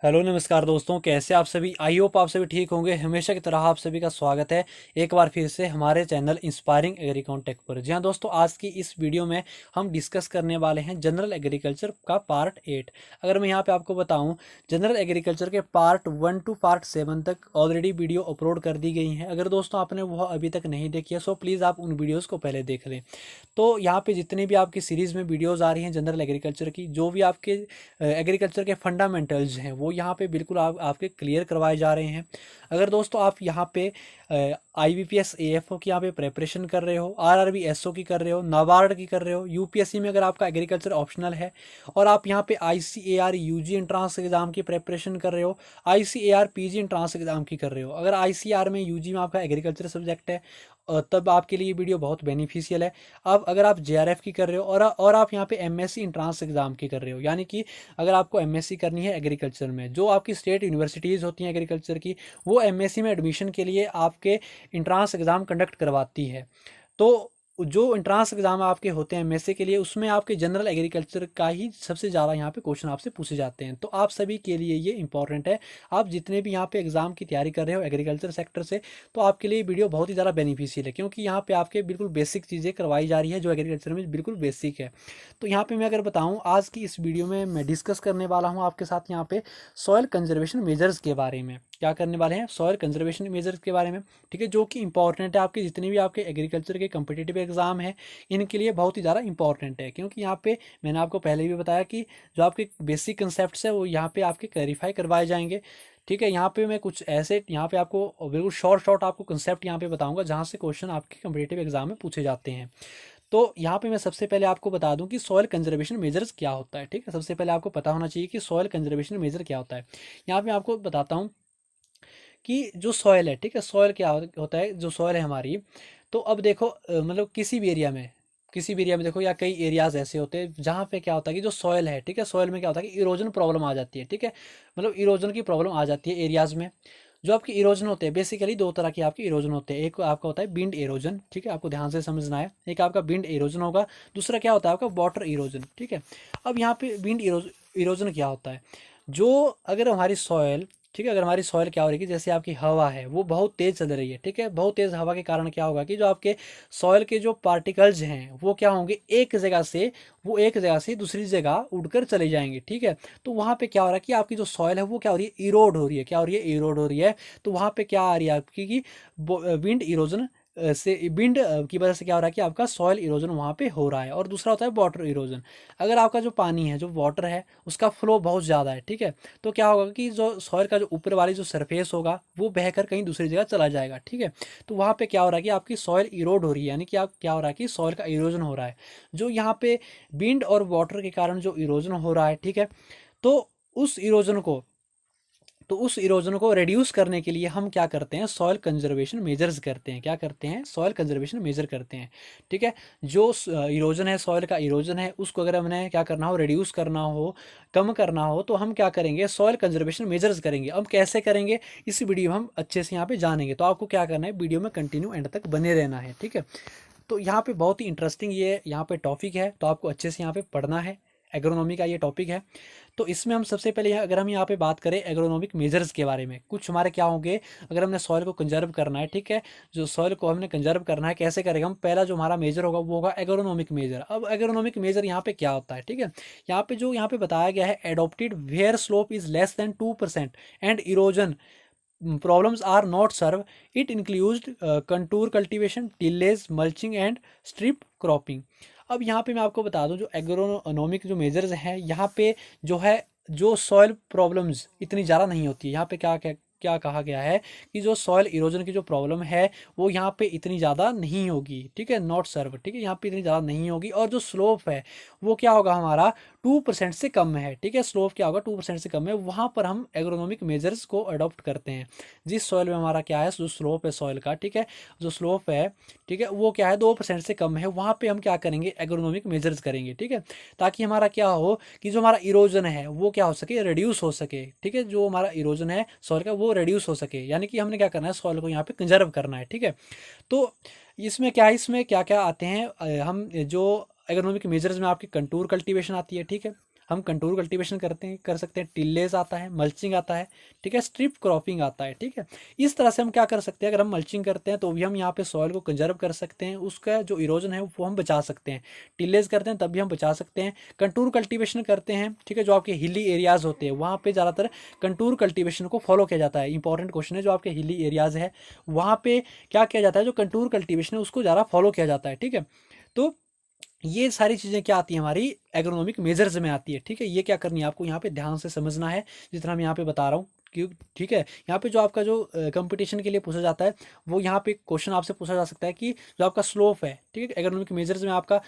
Hello नमस्कार दोस्तों, कैसे आप सभी। आई होप आप सभी ठीक होंगे। हमेशा की तरह आप सभी का स्वागत है एक बार फिर से हमारे चैनल इंस्पायरिंग एग्रीकॉन टेक पर। जी हाँ दोस्तों, आज की इस वीडियो में हम डिस्कस करने वाले हैं जनरल एग्रीकल्चर का पार्ट 8। अगर मैं यहाँ पे आपको बताऊं, जनरल एग्रीकल्चर के पार्ट 1 टू पार्ट 7 तक ऑलरेडी वीडियो अपलोड कर दी गई हैं। अगर दोस्तों आपने वह अभी तक नहीं देखी है सो प्लीज़ आप उन वीडियोज़ को पहले देख लें। तो यहाँ पे जितनी भी आपकी सीरीज़ में वीडियोज़ आ रही हैं जनरल एग्रीकल्चर की, जो भी आपके एग्रीकल्चर के फंडामेंटल्स हैं वो यहाँ पे बिल्कुल आपके क्लियर करवाए जा रहे हैं। अगर दोस्तों आप यहाँ पे IBPS AFO की यहाँ पे प्रेपरेशन कर रहे हो, RRB SO की कर रहे हो, नाबार्ड की कर रहे हो, UPSC में अगर आपका एग्रीकल्चर ऑप्शनल है और आप यहाँ पे ICAR UG एंट्रांस एग्जाम की प्रेपरेशन कर रहे हो, ICAR PG एंट्रांस एग्जाम की कर रहे हो, अगर ICAR में UG में आपका एग्रीकल्चर सब्जेक्ट है तब आपके लिए वीडियो बहुत बेनिफिशियल है। अब अगर आप JRF की कर रहे हो और आप यहाँ पे MSc एंट्रांस एग्जाम की कर रहे हो, यानी कि अगर आपको MSc करनी है एग्रीकल्चर में, जो आपकी स्टेट यूनिवर्सिटीज़ होती हैं एग्रीकल्चर की, वो MSc में एडमिशन के लिए आपके इंट्रांस एग्ज़ाम कंडक्ट करवाती है। तो जो इंट्रांस एग्ज़ाम आपके होते हैं MSc के लिए, उसमें आपके जनरल एग्रीकल्चर का ही सबसे ज़्यादा यहाँ पे क्वेश्चन आपसे पूछे जाते हैं। तो आप सभी के लिए ये इंपॉर्टेंट है। आप जितने भी यहाँ पे एग्ज़ाम की तैयारी कर रहे हो एग्रीकल्चर सेक्टर से, तो आपके लिए वीडियो बहुत ही ज़्यादा बेनिफिशियल है, क्योंकि यहाँ पे आपके बिल्कुल बेसिक चीज़ें करवाई जा रही है जो एग्रीकल्चर में बिल्कुल बेसिक है। तो यहाँ पे मैं अगर बताऊँ, आज की इस वीडियो में मैं डिस्कस करने वाला हूँ आपके साथ यहाँ पे सॉइल कंजर्वेशन मेजर्स के बारे में। क्या करने वाले हैं? सॉइल कंजर्वेशन मेजर्स के बारे में, ठीक है, जो कि इंपॉर्टेंट है आपके जितने भी आपके एग्रीकल्चर के कम्पिटिटिव एग्जाम है इनके लिए बहुत ही ज़्यादा इंपॉर्टेंट है। क्योंकि यहाँ पे मैंने आपको पहले भी बताया कि जो आपके बेसिक कंसेप्ट है वो यहाँ पे आपके क्लैरिफाई करवाए जाएंगे। ठीक है, यहाँ पे मैं कुछ ऐसे यहाँ पे आपको बिल्कुल शॉर्ट आपको कंसेप्ट यहाँ पे बताऊंगा जहाँ से क्वेश्चन आपके कम्पिटिटिव एग्जाम में पूछे जाते हैं। तो यहाँ पे मैं सबसे पहले आपको बता दूं कि सॉइल कंजर्वेशन मेजर्स क्या होता है। ठीक है, सबसे पहले आपको पता होना चाहिए कि सॉइल कंजर्वेशन मेजर क्या होता है। यहाँ पे आपको बताता हूँ कि जो सॉइल है, ठीक है, सॉइल क्या होता है। जो सॉइल है हमारी, तो अब देखो मतलब किसी भी एरिया में देखो, या कई एरियाज ऐसे होते हैं जहाँ पे क्या होता है कि जो सॉइल है, ठीक है, सॉइल में क्या होता है कि इरोजन प्रॉब्लम आ जाती है। ठीक है, मतलब इरोजन की प्रॉब्लम आ जाती है एरियाज में। जो आपके इरोजन होते हैं, बेसिकली दो तरह के आपके इरोजन होते हैं। एक आपका होता है बिंड इरोजन, ठीक है, आपको ध्यान से समझना है। एक आपका बिंड इरोजन होगा, दूसरा क्या होता है आपका वाटर इरोजन। ठीक है, अब यहाँ पे बिंड इरोजन क्या होता है? जो अगर हमारी सॉयल, ठीक है, अगर हमारी सॉइल क्या हो रही है कि जैसे आपकी हवा है वो बहुत तेज़ चल रही है, ठीक है, बहुत तेज़ हवा के कारण क्या होगा कि जो आपके सॉइल के जो पार्टिकल्स हैं वो क्या होंगे, एक जगह से दूसरी जगह उड़कर चले जाएंगे। ठीक है, तो वहाँ पे क्या हो रहा है कि आपकी जो सॉइल है वो क्या हो रही है, इरोड हो रही है। क्या हो रही है? इरोड हो रही है। तो वहाँ पे क्या आ रही है आपकी कि विंड इरोजन से, विंड की वजह से क्या हो रहा है कि आपका सॉइल इरोजन वहाँ पे हो रहा है। और दूसरा होता है वाटर इरोजन। अगर आपका जो पानी है, जो वाटर है, उसका फ्लो बहुत ज़्यादा है, ठीक है, तो क्या होगा कि जो सॉइल का जो ऊपर वाली जो सरफेस होगा वो बहकर कहीं दूसरी जगह चला जाएगा। ठीक है, तो वहाँ पे क्या हो रहा है कि आपकी सॉइल इरोड हो रही है, यानी कि आप क्या हो रहा है कि सॉइल का इरोजन हो रहा है। जो यहाँ पे विंड और वाटर के कारण जो इरोजन हो रहा है, ठीक है, तो उस इरोजन को तो उस इरोजन को रिड्यूस करने के लिए हम क्या करते हैं, सॉइल कंजर्वेशन मेजर्स करते हैं। क्या करते हैं? सॉइल कंजर्वेशन मेजर करते हैं। ठीक है, जो इरोजन है, सॉइल का इरोजन है, उसको अगर हमने क्या करना हो, रिड्यूस करना हो, कम करना हो, तो हम क्या करेंगे, सॉइल कंजर्वेशन मेजर्स करेंगे। अब कैसे करेंगे इस वीडियो में हम अच्छे से यहाँ पे जानेंगे। तो आपको क्या करना है, वीडियो में कंटिन्यू एंड तक बने रहना है। ठीक है, तो यहाँ पे बहुत ही इंटरेस्टिंग ये यहाँ पे टॉपिक है, तो आपको अच्छे से यहाँ पे पढ़ना है। एग्रोनॉमी का ये टॉपिक है। तो इसमें हम सबसे पहले अगर हम यहाँ पे बात करें एग्रोनॉमिक मेजर्स के बारे में, कुछ हमारे क्या होंगे अगर हमने सॉइल को कंजर्व करना है। ठीक है, जो सॉइल को हमने कंजर्व करना है कैसे करेगा हम, पहला जो हमारा मेजर होगा वो होगा एग्रोनॉमिक मेजर। अब एग्रोनॉमिक मेजर यहाँ पे क्या होता है? ठीक है, यहाँ पे बताया गया है, adopted where slope is less than 2% and erosion problems are not served. It includes contour cultivation, tillage, mulching and strip cropping. अब यहाँ पे मैं आपको बता दूं, जो एग्रोनॉमिक जो मेजर्स हैं यहाँ पे जो है, जो सॉइल प्रॉब्लम्स इतनी ज़्यादा नहीं होती है। यहाँ पे क्या क्या क्या कहा गया है कि जो सॉइल इरोजन की जो प्रॉब्लम है वो यहाँ पे इतनी ज़्यादा नहीं होगी। ठीक है, नॉट सर्व, ठीक है, यहाँ पे इतनी ज़्यादा नहीं होगी। और जो स्लोप है वो क्या होगा हमारा 2% से कम है। ठीक है, स्लोप क्या होगा, 2% से कम है। वहाँ पर हम एग्रोनॉमिक मेजर्स को अडॉप्ट करते हैं। जिस सॉइल में हमारा क्या है, जो स्लोप है सॉइल का, ठीक है, जो स्लोप है, ठीक है, वो क्या है 2% से कम है, वहाँ पे हम क्या करेंगे, एग्रोनॉमिक मेजर्स करेंगे। ठीक है, ताकि हमारा क्या हो कि जो हमारा इरोजन है वो क्या हो सके, रिड्यूस हो सके। ठीक है, जो हमारा इरोजन है सॉइल का वो रिड्यूस हो सके, यानी कि हमने क्या करना है, सॉइल को यहाँ पे कंजर्व करना है। ठीक है, तो इसमें क्या है, इसमें क्या क्या आते हैं हम जो एग्रोनॉमिक मेजर्स में आपकी कंटूर कल्टीवेशन आती है। ठीक है, हम कंटूर कल्टीवेशन कर सकते हैं, टिल्लेज आता है, मल्चिंग आता है, ठीक है, स्ट्रिप क्रॉपिंग आता है, ठीक है। इस तरह से हम क्या कर सकते हैं, अगर हम मल्चिंग करते हैं तो भी हम यहाँ पे सॉइल को कंजर्व कर सकते हैं, उसका जो इरोजन है वो हम बचा सकते हैं। टिल्लेज करते हैं तब भी हम बचा सकते हैं। कंटूर कल्टीवेशन करते हैं, ठीक है, जो आपके हिली एरियाज होते हैं वहाँ पे ज़्यादातर कंटूर कल्टीवेशन को फॉलो किया जाता है। इंपॉर्टेंट क्वेश्चन है, जो आपके हिली एरियाज है वहाँ पे क्या किया जाता है, जो कंटूर कल्टीवेशन है उसको ज़्यादा फॉलो किया जाता है, ठीक है। तो ये सारी चीज़ें क्या आती हैं, हमारी एग्रोनॉमिक मेजर्स में आती है, ठीक है। ये क्या करनी है आपको यहाँ पे ध्यान से समझना है, जितना मैं यहाँ पे बता रहा हूँ, क्यों, ठीक है। यहाँ पे जो आपका जो कंपटीशन के लिए पूछा जाता है, वो यहाँ पे क्वेश्चन आपसे पूछा जा सकता है कि जो आपका स्लोप है, ठीक है, एग्रोनॉमिक मेजर्स में आपका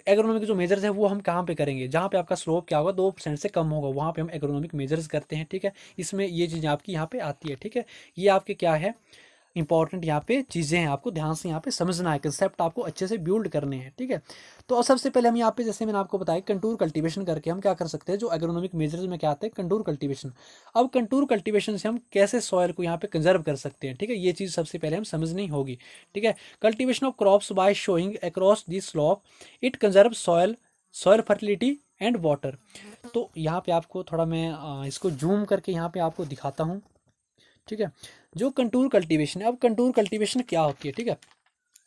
एग्रोनॉमिक जो मेजर्स है वो हम कहाँ पे करेंगे, जहाँ पे आपका स्लोप क्या होगा 2% से कम होगा, वहाँ पे हम एग्रोनॉमिक मेजर्स करते हैं, ठीक है। इसमें ये चीज़ें आपकी यहाँ पे आती है, ठीक है। ये आपके क्या है, इंपॉर्टेंट यहाँ पे चीज़ें हैं, आपको ध्यान से यहाँ पे समझना है, कंसेप्ट आपको अच्छे से बिल्ड करने हैं, ठीक है। तो अब सबसे पहले हम यहाँ पे, जैसे मैंने आपको बताया, कंटूर कल्टीवेशन करके हम क्या कर सकते हैं, जो एग्रोनॉमिक मेजर्स में क्या आते हैं, कंटूर कल्टीवेशन। अब कंटूर कल्टीवेशन से हम कैसे सॉइल को यहाँ पे कंजर्व कर सकते हैं, ठीक है, ये चीज़ सबसे पहले हम समझनी होगी, ठीक है। Cultivation of crops by showing across this slope it conserve soil, soil fertility and water. तो यहाँ पे आपको थोड़ा मैं इसको जूम करके यहाँ पे आपको दिखाता हूँ, ठीक है। जो कंटूर कल्टीवेशन है, अब कंटूर कल्टीवेशन क्या होती है, ठीक है,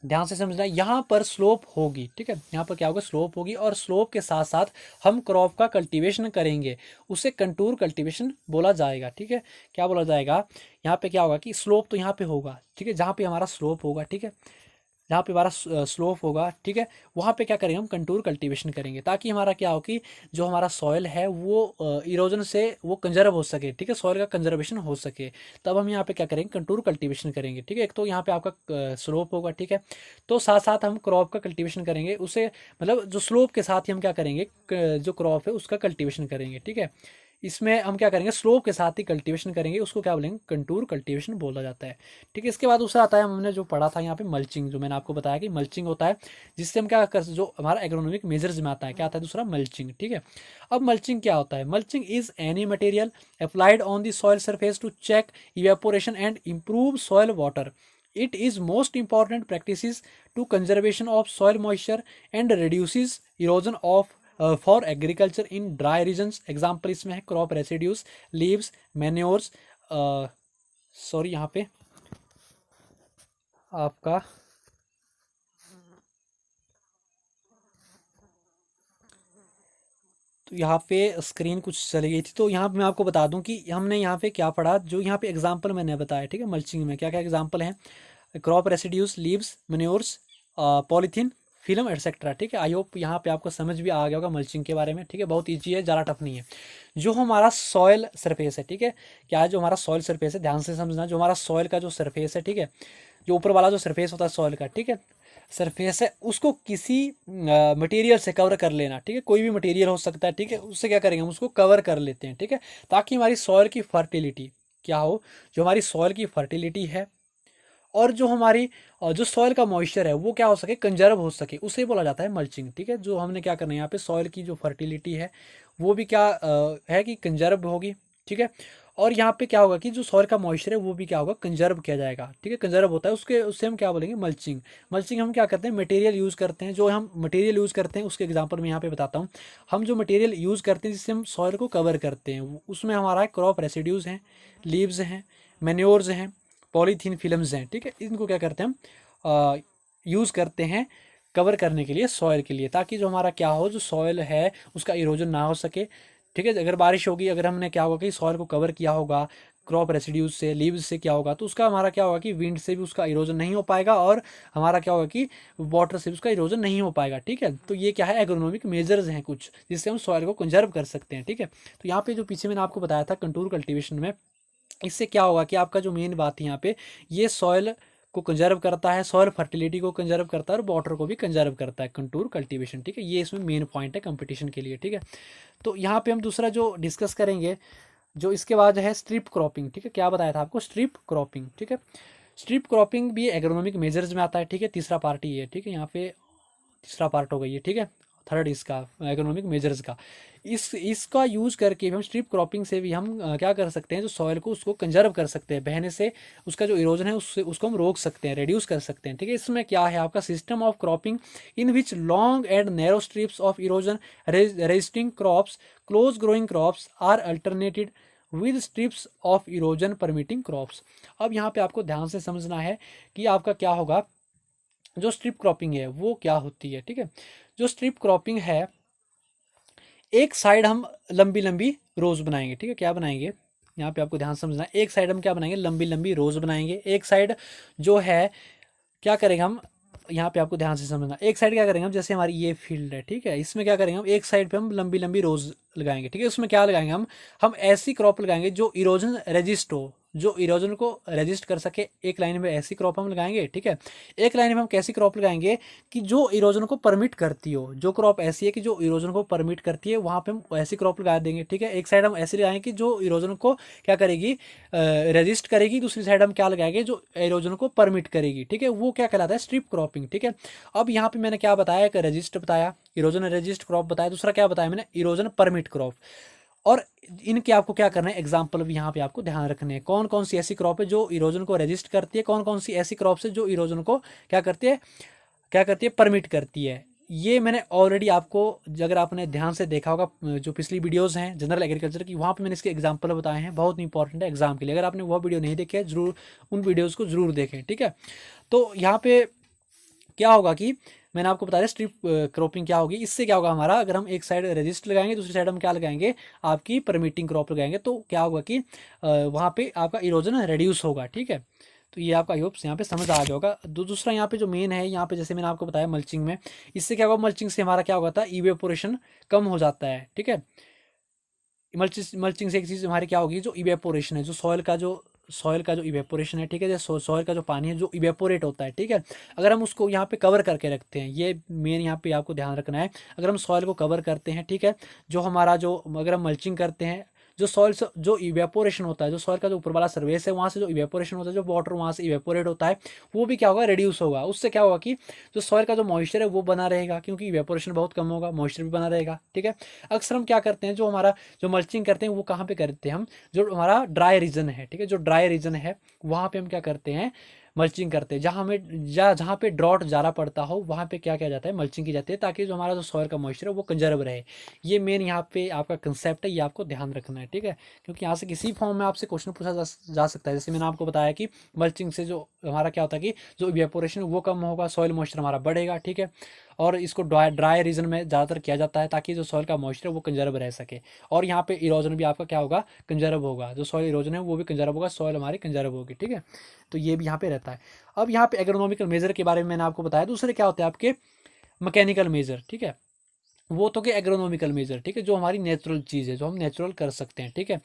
ध्यान से समझना है। यहाँ पर स्लोप होगी, ठीक है, यहाँ पर क्या होगा, स्लोप होगी, और स्लोप के साथ साथ हम क्रॉप का कल्टीवेशन करेंगे, उसे कंटूर कल्टीवेशन बोला जाएगा, ठीक है। क्या बोला जाएगा, यहाँ पे क्या होगा कि स्लोप तो यहाँ पे होगा, ठीक है, जहाँ पे हमारा स्लोप होगा, ठीक है, जहाँ पे हमारा स्लोप होगा, ठीक है, वहाँ पे क्या करेंगे, हम कंटूर कल्टीवेशन करेंगे, ताकि हमारा क्या हो कि जो हमारा सॉइल है वो इरोजन से वो कंजर्व हो सके, ठीक है, सॉइल का कंजर्वेशन हो सके। तब हम यहाँ पे क्या करेंगे, कंटूर कल्टीवेशन करेंगे, ठीक है। एक तो यहाँ पे आपका स्लोप होगा, ठीक है, तो साथ साथ हम क्रॉप का कल्टीवेशन करेंगे, उसे मतलब जो स्लोप के साथ ही हम क्या करेंगे, जो क्रॉप है उसका कल्टीवेशन करेंगे, ठीक है। इसमें हम क्या करेंगे, स्लोप के साथ ही कल्टीवेशन करेंगे, उसको क्या बोलेंगे, कंटूर कल्टीवेशन बोला जाता है, ठीक है। इसके बाद दूसरा आता है, हमने जो पढ़ा था यहाँ पे मल्चिंग, जो मैंने आपको बताया कि मल्चिंग होता है, जिससे हम क्या कर, जो हमारा एग्रोनॉमिक मेजर्स में आता है, क्या आता है, दूसरा मल्चिंग, ठीक है। अब मल्चिंग क्या होता है, mulching is any material applied on the soil surface to check evaporation and improve soil water. It is most important practices to conservation of soil moisture and reduces erosion of for agriculture in dry regions. Example इसमें है crop residues, leaves, manures, sorry यहाँ पे आपका तो यहाँ पे screen कुछ चली गई थी, तो यहाँ पे मैं आपको बता दूं कि हमने यहाँ पे क्या पढ़ा, जो यहाँ पे एग्जाम्पल मैंने बताया, ठीक है, मल्चिंग में क्या क्या एग्जाम्पल हैं, crop residues, leaves, manures, polythene, film etcetera, ठीक है। आई होप यहाँ पे आपको समझ भी आ गया होगा मल्चिंग के बारे में, ठीक है, बहुत ईजी है, ज़्यादा टफ नहीं है। जो हमारा सॉयल सरफेस है, ठीक है, क्या है, जो हमारा सॉयल सरफेस है, ध्यान से समझना, जो हमारा सॉयल का जो सरफेस है, ठीक है, जो ऊपर वाला जो सरफेस होता है सॉयल का, ठीक है, सरफेस है, उसको किसी मटेरियल से कवर कर लेना, ठीक है, कोई भी मटेरियल हो सकता है, ठीक है, उससे क्या करेंगे, हम उसको कवर कर लेते हैं, ठीक है, ताकि हमारी सॉयल की फर्टिलिटी क्या हो, जो हमारी सॉयल की फर्टिलिटी है, और जो हमारी जो सॉइल का मॉइस्चर है वो क्या हो सके, कंजर्व हो सके, उसे बोला जाता है मल्चिंग, ठीक है। जो हमने क्या करना है यहाँ पे, सॉइल की जो फर्टिलिटी है वो भी क्या है कि कंजर्व होगी, ठीक है। और यहाँ पे क्या होगा कि जो सॉइल का मॉइस्चर है वो भी क्या होगा, कंजर्व किया जाएगा, ठीक है, कंजर्व होता है, उसके उससे हम क्या बोलेंगे, मल्चिंग। मल्चिंग हम क्या करते हैं, मटेरियल यूज़ करते हैं, जो हम मटेरियल यूज़ करते हैं उसके एग्जाम्पल मैं यहाँ पे बताता हूँ। हम जो मटेरियल यूज़ करते हैं जिससे हम सॉइल को कवर करते हैं, उसमें हमारा क्रॉप रेसिड्यूज़ हैं, लीव्स हैं, मैन्योर्स हैं, पॉलीथीन फिल्म्स हैं, ठीक है, इनको क्या करते हैं हम यूज़ करते हैं कवर करने के लिए, सॉइल के लिए, ताकि जो हमारा क्या हो, जो सॉइल है उसका इरोजन ना हो सके, ठीक है। अगर बारिश होगी, अगर हमने क्या होगा कि सॉइल को कवर किया होगा क्रॉप रेसिड्यूज से, लीव्स से, क्या होगा तो उसका हमारा क्या होगा कि विंड से भी उसका इरोजन नहीं हो पाएगा, और हमारा क्या होगा कि वाटर से भी उसका इरोजन नहीं हो पाएगा, ठीक है। तो ये क्या है, एग्रोनॉमिक मेजर्स हैं कुछ, जिससे हम सॉइल को कंजर्व कर सकते हैं, ठीक है। तो यहाँ पे जो पीछे मैंने आपको बताया था कंटूर कल्टीवेशन में, इससे क्या होगा कि आपका जो मेन बात है यहाँ पे, ये सॉइल को कंजर्व करता है, सॉइल फर्टिलिटी को कंजर्व करता है, और वाटर को भी कंजर्व करता है, कंटूर कल्टीवेशन, ठीक है। ये इसमें मेन पॉइंट है कंपटीशन के लिए, ठीक है। तो यहाँ पे हम दूसरा जो डिस्कस करेंगे, जो इसके बाद है स्ट्रिप क्रॉपिंग, ठीक है। क्या बताया था आपको, स्ट्रिप क्रॉपिंग, ठीक है। स्ट्रिप क्रॉपिंग भी एग्रोनॉमिक मेजर्स में आता है, ठीक है, तीसरा पार्ट ही है, ठीक है, यहाँ पे तीसरा पार्ट हो गई है, ठीक है। थर्ड इसका एग्रोनॉमिक मेजर्स का। इसका यूज करके भी हम स्ट्रिप क्रॉपिंग से भी हम क्या कर सकते हैं, जो सॉइल को उसको कंजर्व कर सकते हैं, बहने से उसका जो इरोजन है उससे उसको हम रोक सकते हैं, रिड्यूस कर सकते हैं। ठीक है, इसमें क्या है आपका system of cropping in which long and narrow strips of erosion resisting crops, close growing crops are alternated with strips of erosion permitting crops. अब यहाँ पे आपको ध्यान से समझना है कि आपका क्या होगा, जो स्ट्रिप क्रॉपिंग है वो क्या होती है। ठीक है, जो स्ट्रिप क्रॉपिंग है, एक साइड हम लंबी लंबी रोज बनाएंगे। ठीक है, क्या बनाएंगे, यहाँ पे आपको ध्यान समझना है, एक साइड हम क्या बनाएंगे, लंबी लंबी रोज बनाएंगे। एक साइड जो है क्या करेंगे हम, यहाँ पे आपको ध्यान से समझना, एक साइड क्या करेंगे हम, जैसे हमारी ये फील्ड है, ठीक है, इसमें क्या करेंगे हम, एक साइड पे हम लंबी लंबी रोज लगाएंगे। ठीक है, उसमें क्या लगाएंगे हम ऐसी क्रॉप लगाएंगे जो इरोजन रेजिस्ट हो, जो इरोजन को रेजिस्ट कर सके। एक लाइन में ऐसी क्रॉप हम लगाएंगे। ठीक है, एक लाइन में हम कैसी क्रॉप लगाएंगे कि जो इरोजन को परमिट करती हो, जो क्रॉप ऐसी है कि जो इरोजन को परमिट करती है, वहां पे हम ऐसी क्रॉप लगा देंगे। ठीक है, एक साइड हम ऐसी लगाएंगे कि जो इरोजन को क्या करेगी, रेजिस्ट करेगी, दूसरी साइड हम क्या लगाएंगे जो इरोजन को परमिट करेगी। ठीक है, वो क्या कहलाता है, स्ट्रिप क्रॉपिंग। ठीक है, अब यहाँ पे मैंने क्या बताया, एक रेजिस्ट बताया, इरोजन रेजिस्ट क्रॉप बताया, दूसरा क्या बताया मैंने, इरोजन परमिट क्रॉप। और इनके आपको क्या करना है, एग्जाम्पल भी यहाँ पे आपको ध्यान रखने हैं, कौन कौन सी ऐसी क्रॉप है जो इरोजन को रेजिस्ट करती है, कौन कौन सी ऐसी क्रॉप है जो इरोजन को क्या करती है, परमिट करती है। ये मैंने ऑलरेडी आपको, अगर आपने ध्यान से देखा होगा जो पिछली वीडियोस हैं जनरल एग्रीकल्चर की, वहाँ पे मैंने इसके एग्जाम्पल बताए हैं, बहुत इंपॉर्टेंट है एग्जाम के लिए। अगर आपने वह वीडियो नहीं देखे जरूर उन वीडियोज़ को जरूर देखें। ठीक है, तो यहाँ पे क्या होगा कि मैंने आपको बताया स्ट्रिप क्रॉपिंग क्या होगी, इससे क्या होगा हमारा, अगर हम एक साइड रेजिस्ट लगाएंगे, दूसरी साइड हम क्या लगाएंगे, आपकी परमिटिंग क्रॉप लगाएंगे, तो क्या होगा कि वहाँ पे आपका इरोजन रेड्यूस होगा। ठीक है, तो ये आपका आई होप यहाँ पे समझ आ गया होगा। दूसरा यहाँ पे जो मेन है, यहाँ पे जैसे मैंने आपको बताया मल्चिंग में, इससे क्या होगा, मल्चिंग से हमारा क्या होगा था, इवेपोरेशन कम हो जाता है। ठीक है, मल्चिंग से एक चीज़ हमारी क्या होगी, जो इवेपोरेशन है, जो सॉइल का जो इवेपोरेशन है। ठीक है, जो सॉइल का जो पानी है जो इवेपोरेट होता है। ठीक है, अगर हम उसको यहाँ पे कवर करके रखते हैं, ये मेन यहाँ पे आपको ध्यान रखना है, अगर हम सॉइल को कवर करते हैं, ठीक है, जो हमारा जो अगर हम मल्चिंग करते हैं, जो सॉइल से जो इवेपोरेशन होता है, जो सॉइल का जो ऊपर वाला सरफेस है वहाँ से जो इवेपोरेशन होता है, जो वाटर वहाँ से इवेपोरेट होता है, वो भी क्या होगा, रिड्यूस होगा। उससे क्या होगा कि जो सॉइल का जो मॉइस्चर है वो बना रहेगा, क्योंकि इवेपोरेशन बहुत कम होगा, मॉइस्चर भी बना रहेगा। ठीक है, अक्सर हम क्या करते हैं, जो हमारा जो मल्चिंग करते हैं वो कहाँ पे करते हैं हम, जो हमारा ड्राई रीजन है। ठीक है, जो ड्राई रीजन है वहाँ पे हम क्या करते हैं, मल्चिंग करते हैं। जहाँ पे ड्रॉट ज़्यादा पड़ता हो वहाँ पे क्या किया जाता है, मल्चिंग की जाती है, ताकि जो हमारा जो सॉइल का मॉइस्चर है वो कंजर्व रहे। ये मेन यहाँ पे आपका कंसेप्ट है, ये आपको ध्यान रखना है। ठीक है, क्योंकि यहाँ से किसी फॉर्म में आपसे क्वेश्चन पूछा जा सकता है। जैसे मैंने आपको बताया कि मल्चिंग से जो हमारा क्या होता है कि जो इवेपोरेशन वो कम होगा, सॉइल मॉइस्चर हमारा बढ़ेगा। ठीक है, और इसको ड्राई रीजन में ज़्यादातर किया जाता है, ताकि जो सॉइल का मॉइस्चर है वो कंजर्व रह सके। और यहाँ पे इरोजन भी आपका क्या होगा, कंजर्व होगा, जो सॉइल इरोजन है वो भी कंजर्व होगा, सॉइल हमारी कंजर्व होगी। ठीक है, तो ये भी यहाँ पे रहता है। अब यहाँ पे एग्रोनॉमिकल मेजर के बारे में मैंने आपको बताया। दूसरे क्या होते हैं आपके, मैकेनिकल मेजर। ठीक है, वो तो क्या, एग्रोनॉमिकल मेजर। ठीक है, जो हमारी नेचुरल चीज़ है, जो हम नेचुरल कर सकते हैं। ठीक है,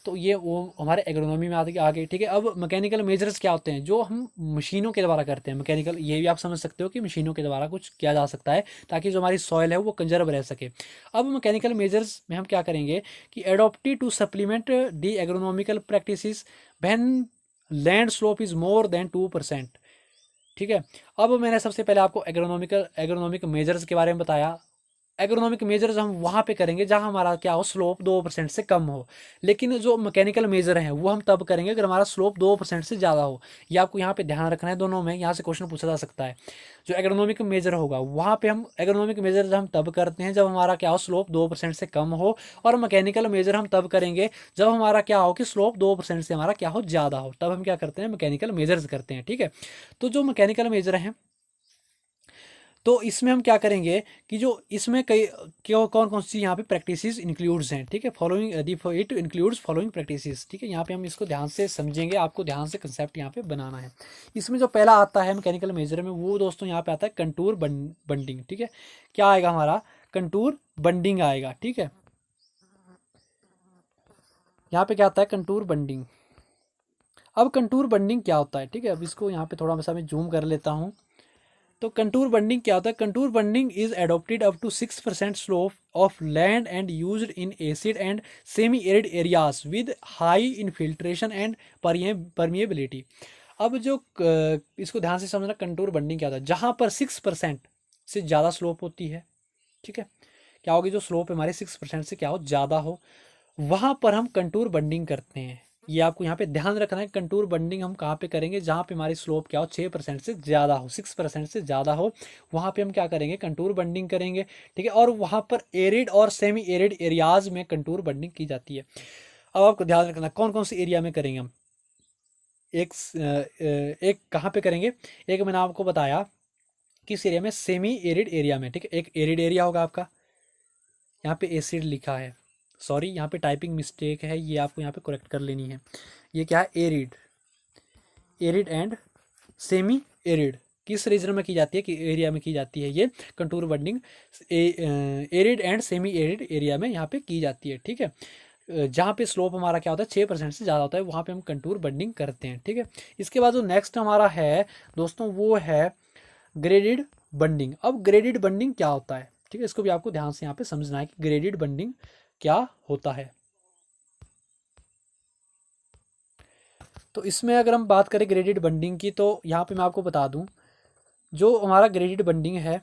तो ये वो हमारे एग्रोनॉमी में आ गए। ठीक है, अब मैकेनिकल मेजर्स क्या होते हैं, जो हम मशीनों के द्वारा करते हैं। मैकेनिकल ये भी आप समझ सकते हो कि मशीनों के द्वारा कुछ किया जा सकता है, ताकि जो हमारी सॉइल है वो कंजर्व रह सके। अब मैकेनिकल मेजर्स में हम क्या करेंगे कि adopted to supplement the agronomical practices when land slope is more than 2%। ठीक है, अब मैंने सबसे पहले आपको एग्रोनॉमिक मेजर्स के बारे में बताया। एग्रोनॉमिक मेजर्स हम वहाँ पे करेंगे जहाँ हमारा क्या हो, स्लोप 2% से कम हो। लेकिन जो मैकेनिकल मेजर हैं वो हम तब करेंगे अगर हमारा स्लोप 2% से ज़्यादा हो। ये आपको यहाँ पे ध्यान रखना है, दोनों में यहाँ से क्वेश्चन पूछा जा सकता है। जो एग्रोनॉमिक मेजर होगा वहाँ पे हम एग्रोनॉमिक मेजर हम तब करते हैं जब हमारा क्या हो, स्लोप 2% से कम हो। और मैकेनिकल मेजर हम तब करेंगे जब हमारा क्या हो कि स्लोप 2% से हमारा क्या हो, ज़्यादा हो, तब हम क्या करते हैं, मैकेनिकल मेजर्स करते हैं। ठीक है, तो जो मैकेनिकल मेजर हैं, तो इसमें हम क्या करेंगे कि जो इसमें कई क्यों कौन कौन सी यहाँ पे प्रैक्टिसेस इंक्लूड्स हैं। ठीक है, following it includes following practices. ठीक है, यहाँ पे हम इसको ध्यान से समझेंगे, आपको ध्यान से कंसेप्ट यहाँ पे बनाना है। इसमें जो पहला आता है मैकेनिकल मेजर में, वो दोस्तों यहाँ पे आता है कंटूर बंडिंग। ठीक है, क्या आएगा हमारा, कंटूर बंडिंग आएगा। ठीक है, यहाँ पे क्या आता है, कंटूर बंडिंग। अब कंटूर बंडिंग क्या होता है, ठीक है, अब इसको यहाँ पे थोड़ा सा मैं जूम कर लेता हूँ। तो कंटूर बंडिंग क्या होता है, contour bunding is adopted up to 6% slope of land and used in acid and semi arid areas with high infiltration and permeability. अब जो इसको ध्यान से समझना, कंटूर बंडिंग क्या होता है, जहाँ पर 6% से ज़्यादा स्लोप होती है, ठीक है, क्या होगी, जो स्लोप हमारी 6% से क्या हो, ज़्यादा हो, वहाँ पर हम कंटूर बंडिंग करते हैं। ये आपको यहाँ पे ध्यान रखना है, कंटूर बंडिंग हम कहाँ पे करेंगे, जहाँ पे हमारी स्लोप क्या हो, 6% से ज़्यादा हो, 6% से ज़्यादा हो, वहाँ पे हम क्या करेंगे, कंटूर बंडिंग करेंगे। ठीक है, और वहाँ पर एरिड और सेमी एरिड एरियाज में कंटूर बंडिंग की जाती है। अब आपको ध्यान रखना कौन कौन सी एरिया में करेंगे हम। एक कहाँ पे करेंगे, एक मैंने आपको बताया किस एरिया में, सेमी एरिड एरिया में। ठीक है, एक एरिड एरिया होगा आपका, यहाँ पे एसिड लिखा है, सॉरी यहाँ पे टाइपिंग मिस्टेक है, ये आपको यहाँ पे करेक्ट कर लेनी है। ये क्या है, arid, arid and semi arid, किस रीजन में की जाती है, कि एरिया में की जाती है ये contour bunding, arid and semi arid area में यहाँ पे की जाती है। ठीक है, जहाँ पे स्लोप हमारा क्या होता है, 6% से ज़्यादा होता है, वहाँ पे हम कंटूर बंडिंग करते हैं। ठीक है, इसके बाद जो नेक्स्ट हमारा है दोस्तों, वो है ग्रेडेड बंडिंग। अब ग्रेडेड बंडिंग क्या होता है, ठीक है, इसको भी आपको ध्यान से यहाँ पे समझना है कि ग्रेडेड बंडिंग क्या होता है। तो इसमें अगर हम बात करें ग्रेडेड बंडिंग की, तो यहाँ पे मैं आपको बता दूं, जो हमारा ग्रेडेड बंडिंग है,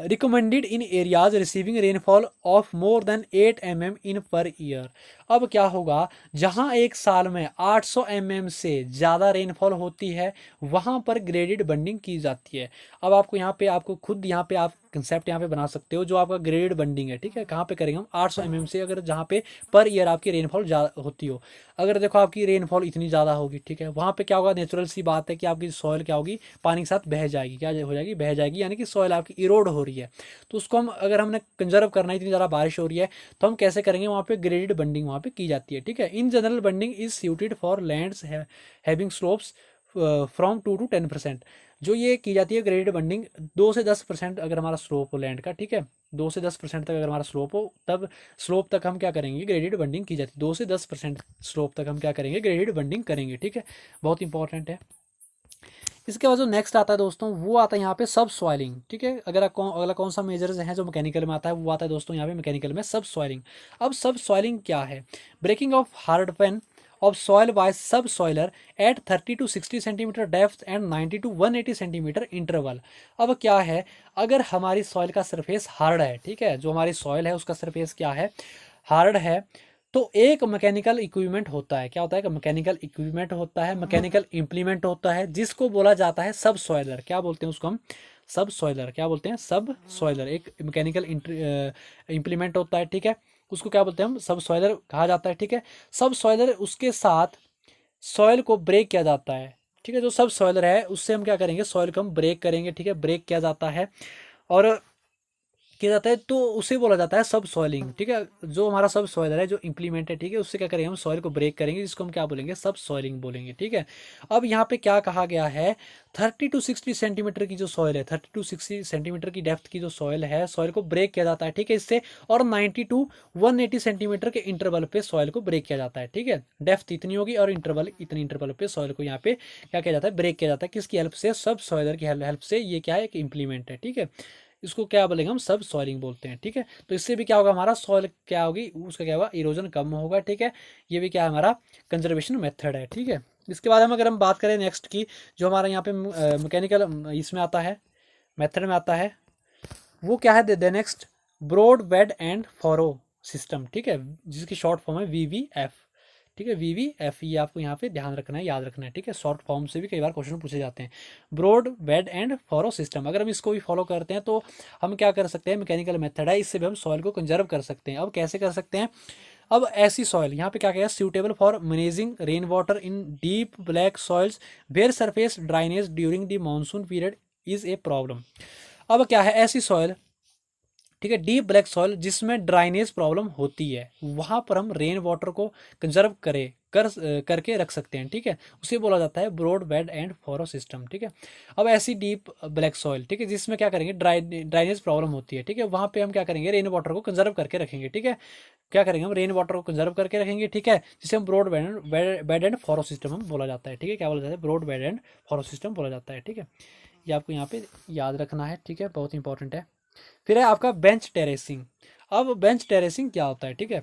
recommended in areas receiving rainfall of more than 8 mm in per year. अब क्या होगा, जहां एक साल में 800 mm से ज़्यादा रेनफॉल होती है, वहां पर ग्रेडेड बंडिंग की जाती है। अब आपको यहाँ पे, आपको खुद यहाँ पे आप कंसेप्ट यहाँ पे बना सकते हो, जो आपका ग्रेडेड बंडिंग है। ठीक है, कहाँ पे करेंगे हम, 800 mm से, अगर जहाँ पे पर ईयर आपकी रेनफॉल ज़्यादा होती हो। अगर देखो आपकी रेनफॉल इतनी ज़्यादा होगी, ठीक है, वहाँ पे क्या होगा, नेचुरल सी बात है कि आपकी सॉइल क्या होगी, पानी के साथ बह जाएगी, क्या हो जाएगी, बह जाएगी, यानी कि सॉइल आपकी इरोड हो रही है। तो उसको हम, अगर हमने कंजर्व करना है, इतनी ज़्यादा बारिश हो रही है, तो हम कैसे करेंगे, वहाँ पे ग्रेडेड बंडिंग वहाँ पे की जाती है। ठीक है, in general bunding is suited for lands having slopes from 2 to 10%। जो ये की जाती है ग्रेडेड बंडिंग, 2 से 10% अगर हमारा स्लोप हो लैंड का, ठीक है, 2 से 10% तक अगर हमारा स्लोप हो, तब स्लोप तक हम क्या करेंगे, ग्रेडेड बंडिंग की जाती है। 2 से 10% स्लोप तक हम क्या करेंगे, ग्रेडेड बंडिंग करेंगे। ठीक है, बहुत इंपॉर्टेंट है। इसके बाद जो नेक्स्ट आता है दोस्तों, वो आता है यहाँ पे सब सॉइलिंग। ठीक है, अगर अगला कौन सा मेजर्स है जो मैकेनिकल में आता है, वो आता है दोस्तों यहाँ पे मैकेनिकल में सब सॉइलिंग। अब सब सॉइलिंग क्या है, breaking of hardpan of soil by subsoiler at 30 to 60 centimetre depth and 90 to 180 centimetre interval. अब क्या है, अगर हमारी सॉइल का सरफेस हार्ड है, ठीक है, जो हमारी सॉइल है उसका सरफेस क्या है, हार्ड है, तो एक मैकेनिकल इक्विपमेंट होता है, क्या होता है, मैकेनिकल इक्विपमेंट होता है, मैकेनिकल इम्प्लीमेंट होता है, जिसको बोला जाता है सब सॉइलर। क्या बोलते हैं उसको हम, सब सॉइलर। क्या बोलते हैं, सब सॉइलर, एक मैकेनिकल इम्प्लीमेंट होता है। ठीक है, उसको क्या बोलते हैं हम, सब सॉइलर कहा जाता है। ठीक है, सब सॉइलर उसके साथ सॉइल को ब्रेक किया जाता है। ठीक है, जो सब सॉइलर है उससे हम क्या करेंगे, सॉइल को हम ब्रेक करेंगे। ठीक है, ब्रेक किया जाता है और किया जाता है, तो उसे बोला जाता है सब सॉइलिंग। ठीक है, जो हमारा सब सॉइलर है, जो इंप्लीमेंट है, ठीक है, उससे क्या करेंगे, हम सॉइल को ब्रेक करेंगे, जिसको हम क्या बोलेंगे, सब सॉइलिंग बोलेंगे। ठीक है, अब यहाँ पे क्या कहा गया है, 30 to 60 सेंटीमीटर की जो सॉइल है, 30 to 60 सेंटीमीटर की डेप्थ की जो सॉइल है, सॉइल को ब्रेक किया जाता है। ठीक है, इससे, और 90 to 180 सेंटीमीटर के इंटरवल पे सॉइल को ब्रेक किया जाता है। ठीक है, डेप्थ इतनी होगी और इंटरवल इतनी इंटरवल पे सॉइल को यहाँ पे क्या किया जाता है, ब्रेक किया जाता है। किसकी हेल्प से, सब सॉइलर की हेल्प से। ये क्या है, एक इंप्लीमेंट है। ठीक है, इसको क्या बोलेंगे, हम सब सॉइलिंग बोलते हैं। ठीक है, तो इससे भी क्या होगा, हमारा सॉइल क्या होगी, उसका क्या होगा, इरोजन कम होगा। ठीक है, ये भी क्या है, हमारा कंजर्वेशन मेथड है। ठीक है, इसके बाद हम, अगर हम बात करें नेक्स्ट की, जो हमारा यहाँ पे मैकेनिकल इसमें आता है, मेथड में आता है, वो क्या है, the next broad bed and furrow system. ठीक है, जिसकी शॉर्ट फॉर्म है VVF। ठीक है, VVF, ये आपको यहाँ पे ध्यान रखना है, याद रखना है। ठीक है, शॉर्ट फॉर्म से भी कई बार क्वेश्चन पूछे जाते हैं। Broad bed and furrow system, अगर हम इसको भी फॉलो करते हैं, तो हम क्या कर सकते हैं, मैकेनिकल मेथड है, इससे भी हम सॉइल को कंजर्व कर सकते हैं। अब कैसे कर सकते हैं, अब ऐसी सॉइल यहाँ पे क्या कहेगा, suitable for managing rain water in deep black soils where surface drainage during the monsoon period is a problem. अब क्या है, ऐसी सॉइल, ठीक है, डीप ब्लैक सॉइल जिसमें ड्राइनेज प्रॉब्लम होती है, वहां पर हम रेन वाटर को कंजर्व करके रख सकते हैं। ठीक है, उसे बोला जाता है broad bed and furrow system. ठीक है, अब ऐसी डीप ब्लैक सॉइल, ठीक है, जिसमें क्या करेंगे, ड्राइनेज प्रॉब्लम होती है, ठीक है, वहां पे हम क्या करेंगे, रेन वाटर को कंजर्व करके रखेंगे। ठीक है, क्या करेंगे, हम रेन वाटर को कंजर्व करके रखेंगे। ठीक है, जिसे हम broad bed and furrow system हम बोला जाता है। ठीक है, क्या बोला जाता है, broad bed and furrow system बोला जाता है। ठीक है, ये आपको यहाँ पे याद रखना है। ठीक है, बहुत इंपॉर्टेंट है। फिर है आपका बेंच टेरेसिंग। अब बेंच टेरेसिंग क्या होता है, ठीक है,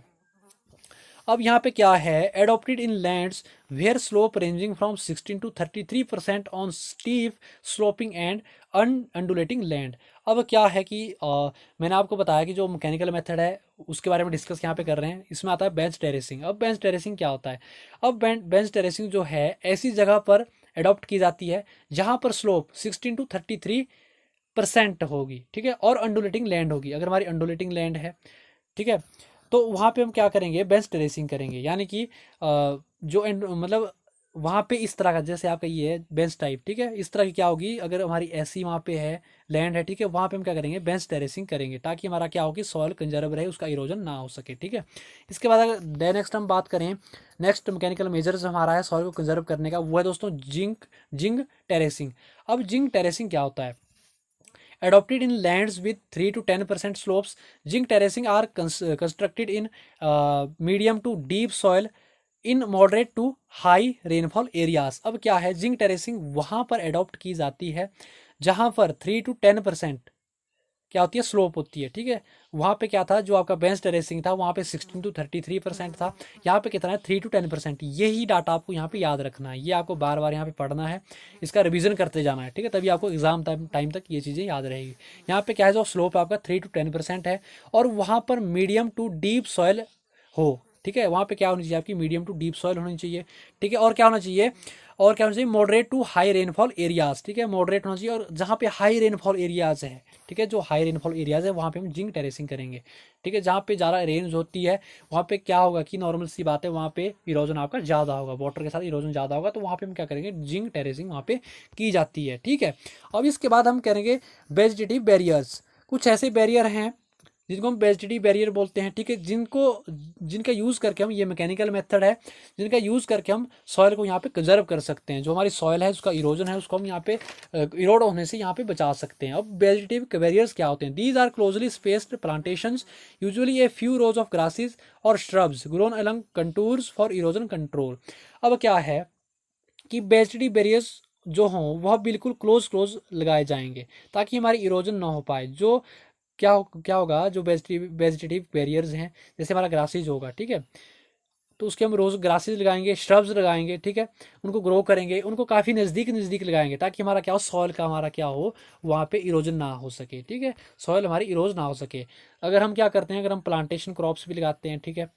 अब यहाँ पे क्या है, adopted in lands where slope ranging from 16 to 33% on steep sloping and undulating land. अब क्या है कि मैंने आपको बताया कि जो मैकेनिकल मेथड है उसके बारे में डिस्कस यहाँ पे कर रहे हैं। इसमें आता है बेंच टेरेसिंग। अब बेंच टेरेसिंग क्या होता है, अब बेंच टेरेसिंग जो है ऐसी जगह पर एडॉप्ट की जाती है जहाँ पर स्लोप 16 to 33% होगी, ठीक है, और अंडुलेटिंग लैंड होगी। अगर हमारी अंडुलेटिंग लैंड है, ठीक है, तो वहाँ पे हम क्या करेंगे, बेंच टेरेसिंग करेंगे। यानी कि मतलब वहाँ पे इस तरह का, जैसे आपका ये है बेंच टाइप, ठीक है, इस तरह की क्या होगी, अगर हमारी ऐसी वहाँ पे है लैंड है, ठीक है, वहाँ पे हम क्या करेंगे, बेंच टेरेसिंग करेंगे, ताकि हमारा क्या होगी, सॉइल कंजर्व रहे, उसका इरोजन ना हो सके, ठीक है। इसके बाद अगर नेक्स्ट हम बात करें, नेक्स्ट मैकेनिकल मेजर्स हमारा है सॉइल को कंजर्व करने का, वो है दोस्तों जिंक टेरेसिंग। अब जिंक टेरेसिंग क्या होता है, adopted in lands with 3 to 10% slopes, zinc terracing are constructed in medium to deep soil in moderate to high rainfall areas. अब क्या है, जिंक टेरेसिंग वहां पर एडॉप्ट की जाती है जहां पर 3 to 10% क्या होती है, स्लोप होती है, ठीक है। वहां पे क्या था, जो आपका बेंच टेरेसिंग था वहां पे 16 to 33% था, यहाँ पे कितना है 3 to 10%। यही डाटा आपको यहाँ पे याद रखना है, ये आपको बार बार यहाँ पे पढ़ना है, इसका रिवीजन करते जाना है, ठीक है, तभी आपको एग्जाम टाइम तक ये चीज़ें याद रहेगी। यहाँ पे क्या है, जो स्लोप आपका 3 to 10% है, और वहाँ पर मीडियम टू डीप सॉइल हो, ठीक है, वहाँ पे क्या होनी चाहिए आपकी, मीडियम टू डीप सॉइल होनी चाहिए, ठीक है। और क्या होना चाहिए, और क्या होना चाहिए, moderate to high rainfall areas, ठीक है, मॉडरेट होना चाहिए। और जहाँ पे हाई रेनफॉल एरियाज है, ठीक है, जो हाई रेनफॉल एरियाज है वहाँ पे हम जिंक टेरेसिंग करेंगे, ठीक है। जहाँ पे ज़्यादा रेंज होती है वहाँ पे क्या होगा कि नॉर्मल सी बात है, वहाँ पे इरोजन आपका ज़्यादा होगा, वाटर के साथ इरोजन ज़्यादा होगा, तो वहाँ पे हम क्या करेंगे, जिंक टेरेसिंग वहाँ पे की जाती है, ठीक है। अब इसके बाद हम करेंगे वेजिटेटिव बैरियर्स। कुछ ऐसे बैरियर हैं जिनको हम वेजिटेटिव बैरियर बोलते हैं, ठीक है, जिनका यूज़ करके हम, ये मैकेनिकल मेथड है, जिनका यूज़ करके हम सॉइल को यहाँ पे कंजर्व कर सकते हैं। जो हमारी सॉइल है उसका इरोजन है उसको हम यहाँ पे इरोड होने से यहाँ पे बचा सकते हैं। अब वेजिटेटिव बैरियर्स क्या होते हैं, these are closely spaced plantations, usually a few rows of grasses और shrubs grown along contours for erosion control. अब क्या है कि वेजिटेटिव बैरियर्स जो हों वह बिल्कुल क्लोज लगाए जाएंगे ताकि हमारी इरोजन ना हो पाए। जो क्या होगा, जो वेजिटेटिव बैरियर्स हैं, जैसे हमारा ग्रासेज होगा, ठीक है, तो उसके हम रोज ग्रासेज लगाएंगे, श्रब्स लगाएंगे, ठीक है, उनको ग्रो करेंगे, उनको काफ़ी नज़दीक लगाएंगे ताकि हमारा क्या हो, सॉइल का हमारा क्या हो, वहाँ पे इरोजन ना हो सके, ठीक है, सॉइल हमारी इरोज ना हो सके। अगर हम क्या करते हैं, अगर हम प्लांटेशन क्रॉप्स भी लगाते हैं, ठीक है,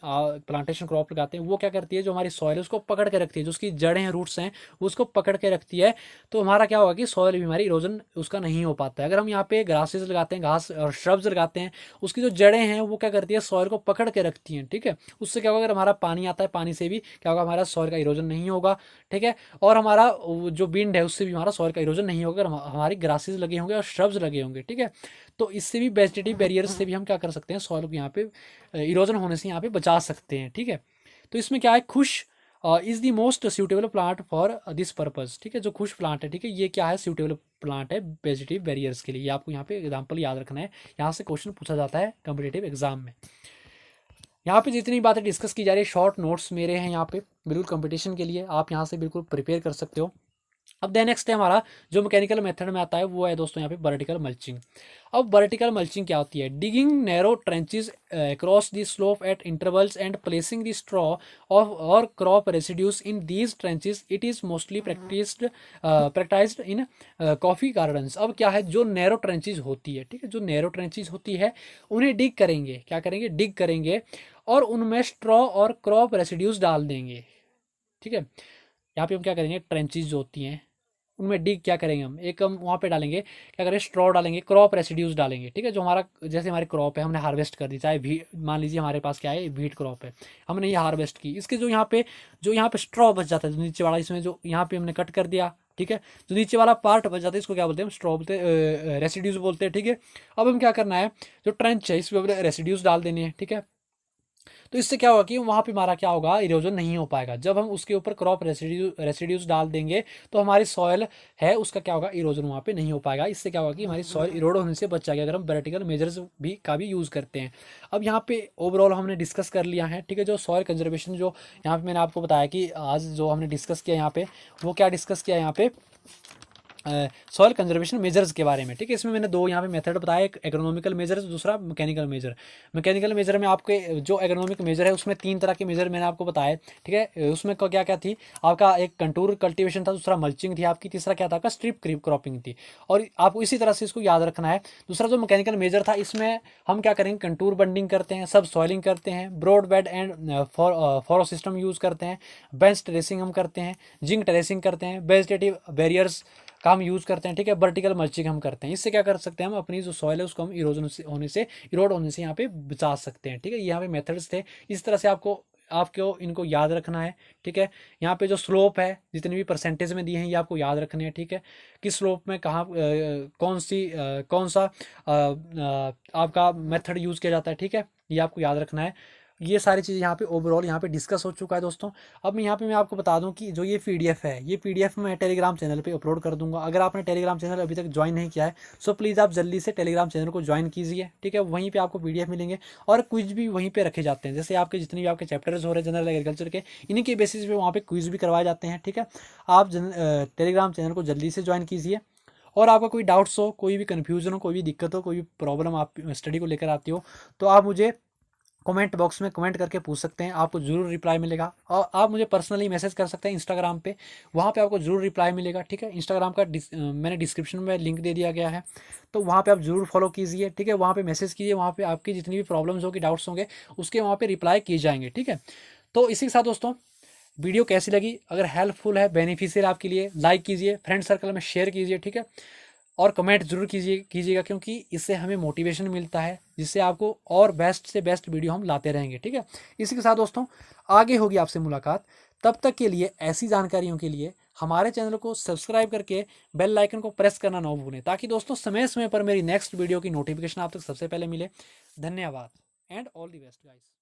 प्लांटेशन क्रॉप लगाते हैं, वो क्या करती है, जो हमारी सॉइल है उसको पकड़ के रखती है, जो उसकी जड़ें हैं, रूट्स हैं, वो उसको पकड़ के रखती है। तो हमारा क्या होगा कि सॉइल भी हमारी इरोजन उसका नहीं हो पाता है। अगर हम यहाँ पे ग्रासेस लगाते हैं, घास और श्रब्स लगाते हैं, उसकी जो जड़ें हैं वो क्या करती है, सॉइल को पकड़ के रखती हैं, ठीक है। उससे क्या होगा, अगर हमारा पानी आता है, पानी से भी क्या होगा, हमारा सॉइल का इरोजन नहीं होगा, ठीक है। और हमारा जो विंड है उससे भी हमारा सॉइल का इरोजन नहीं होगा, हमारी ग्रासेस लगे होंगे और श्रब्स लगे होंगे, ठीक है। तो इससे भी वेजिटेटिव बैरियर से भी हम क्या कर सकते हैं, सॉइल को यहाँ पे इरोजन होने से यहाँ पे बचा सकते हैं, ठीक है। तो इसमें क्या है, खुश is the most suitable plant for this purpose, ठीक है, जो खुश प्लांट है, ठीक है, ये क्या है, सूटेबल प्लांट है वेजिटेटिव बैरियर्स के लिए। ये आपको यहाँ पे एग्जाम्पल याद रखना है, यहाँ से क्वेश्चन पूछा जाता है कॉम्पिटेटिव एग्जाम में। यहाँ पे जितनी बातें डिस्कस की जा रही है, शॉर्ट नोट्स मेरे हैं यहाँ पे बिल्कुल कंपटीशन के लिए, आप यहाँ से बिल्कुल प्रिपेयर कर सकते हो। अब देन नेक्स्ट है हमारा जो मैकेनिकल मेथड में आता है, वो है दोस्तों यहाँ पे वर्टिकल मल्चिंग। अब वर्टिकल मल्चिंग क्या होती है, digging narrow trenches across the slope at intervals and placing the straw of और crop residues in these trenches. It is mostly practised in coffee gardens. अब क्या है, जो नैरो ट्रेंचेज होती है, ठीक है, जो नैरो ट्रेंचेज होती है उन्हें डिग करेंगे, क्या करेंगे, डिग करेंगे, और उनमें स्ट्रॉ और क्रॉप रेसिड्यूज डाल देंगे, ठीक है। यहाँ पे हम क्या करेंगे, ट्रेंचेज जो होती हैं उनमें डिग क्या करेंगे, हम वहाँ पे डालेंगे, क्या करें, स्ट्रॉ डालेंगे, क्रॉप रेसिड्यूज डालेंगे, ठीक है। जो हमारा, जैसे हमारी क्रॉप है, हमने हार्वेस्ट कर दी, चाहे भी मान लीजिए हमारे पास क्या है, व्हीट क्रॉप है, हमने ये हार्वेस्ट की, इसके जो यहाँ पे स्ट्रॉ बच जाता है, जो नीचे वाला, इसमें जो यहाँ पे हमने कट कर दिया, ठीक है, जो नीचे वाला पार्ट बच जाता है इसको क्या बोलते हैं, हम स्ट्रॉ बोलते हैं, रेसिड्यूज बोलते हैं, ठीक है। अब हम क्या करना है, जो ट्रेंच है इसमें रेसिड्यूज डाल देने हैं, ठीक है। तो इससे क्या होगा कि वहाँ पे हमारा क्या होगा, इरोजन नहीं हो पाएगा। जब हम उसके ऊपर क्रॉप रेसिड्यूज डाल देंगे तो हमारी सॉइल है उसका क्या होगा, इरोजन वहाँ पे नहीं हो पाएगा। इससे क्या होगा कि हमारी सॉइल इरोड होने से बच जाएगी अगर हम वर्टिकल मेजर्स का भी यूज़ करते हैं। अब यहाँ पे ओवरऑल हमने डिस्कस कर लिया है, ठीक है। जो सॉइल कंजर्वेशन, जो यहाँ पे मैंने आपको बताया कि आज जो हमने डिस्कस किया यहाँ पे, वो क्या डिस्कस किया यहाँ पे, सॉइल कंजर्वेशन मेजर्स के बारे में, ठीक है। इसमें मैंने दो यहाँ पे मेथड बताया, एक एग्रोनॉमिकल मेजर, दूसरा मैकेनिकल मेजर। मैकेनिकल मेजर में आपके जो एग्रोनॉमिक मेजर है उसमें 3 तरह के मेजर मैंने आपको बताया, ठीक है। उसमें क्या क्या थी आपका, एक कंटूर कल्टीवेशन था, दूसरा मल्चिंग थी आपकी, तीसरा क्या था आपका स्ट्रिप क्रॉपिंग थी। और आपको इसी तरह से इसको याद रखना है। दूसरा जो मैकेनिकल मेजर था, इसमें हम क्या करेंगे, कंटूर बंडिंग करते हैं, सब सॉइलिंग करते हैं, broad bed and furrow system use करते हैं, बेंच टेरेसिंग हम करते हैं, जिंक टेरेसिंग करते हैं, वेजिटेटिव बैरियर्स का हम यूज़ करते हैं, ठीक है। वर्टिकल मल्चिंग हम करते हैं। इससे क्या कर सकते हैं, हम अपनी जो सॉइल है उसको हम इरोड होने से यहाँ पे बचा सकते हैं, ठीक है। यहाँ पे मेथड्स थे। इस तरह से आपको इनको याद रखना है, ठीक है। यहाँ पे जो स्लोप है, जितने भी परसेंटेज में दिए हैं ये आपको याद रखने हैं, ठीक है। किस स्लोप में कहाँ कौन सा आपका मेथड यूज़ किया जाता है, ठीक है। ये आपको याद रखना है। ये सारी चीज़ें यहाँ पे ओवरऑल यहाँ पे डिस्कस हो चुका है दोस्तों। अब यहाँ पे मैं आपको बता दूं कि जो ये पीडीएफ है, ये पीडीएफ मैं टेलीग्राम चैनल पे अपलोड कर दूंगा। अगर आपने टेलीग्राम चैनल अभी तक ज्वाइन नहीं किया है सो प्लीज़ आप जल्दी से टेलीग्राम चैनल को ज्वाइन कीजिए, ठीक है। वहीं पर आपको पीडीएफ मिलेंगे और क्विज भी वहीं पर रखे जाते हैं। जैसे आपके जितने भी आपके चैप्टर्स हो रहे हैं जनरल एग्रीकल्चर के, इन्हीं के बेसिस पे वहाँ पर क्विज भी करवाए जाते हैं, ठीक है। आप टेलीग्राम चैनल को जल्दी से ज्वाइन कीजिए। और आपका कोई डाउट्स हो, कोई भी कन्फ्यूजन हो, कोई भी दिक्कत हो, कोई भी प्रॉब्लम आप स्टडी को लेकर आती हो, तो आप मुझे कमेंट बॉक्स में कमेंट करके पूछ सकते हैं, आपको ज़रूर रिप्लाई मिलेगा। और आप मुझे पर्सनली मैसेज कर सकते हैं इंस्टाग्राम पे, वहाँ पे आपको ज़रूर रिप्लाई मिलेगा, ठीक है। इंस्टाग्राम का मैंने डिस्क्रिप्शन में लिंक दे दिया गया है, तो वहाँ पे आप ज़रूर फॉलो कीजिए, ठीक है। वहाँ पे मैसेज कीजिए, वहाँ पे आपकी जितनी भी प्रॉब्लम्स होगी, डाउट्स होंगे, उसके वहाँ पर रिप्लाई किए जाएंगे, ठीक है। तो इसी के साथ दोस्तों, वीडियो कैसी लगी, अगर हेल्पफुल है, बेनिफिशियल आपके लिए, लाइक कीजिए, फ्रेंड सर्कल में शेयर कीजिए, ठीक है। और कमेंट जरूर कीजिएगा, क्योंकि इससे हमें मोटिवेशन मिलता है, जिससे आपको और बेस्ट से बेस्ट वीडियो हम लाते रहेंगे, ठीक है। इसी के साथ दोस्तों, आगे होगी आपसे मुलाकात। तब तक के लिए ऐसी जानकारियों के लिए हमारे चैनल को सब्सक्राइब करके बेल आइकन को प्रेस करना ना भूलें, ताकि दोस्तों समय समय पर मेरी नेक्स्ट वीडियो की नोटिफिकेशन आप तक सबसे पहले मिले। धन्यवाद and all the best guys.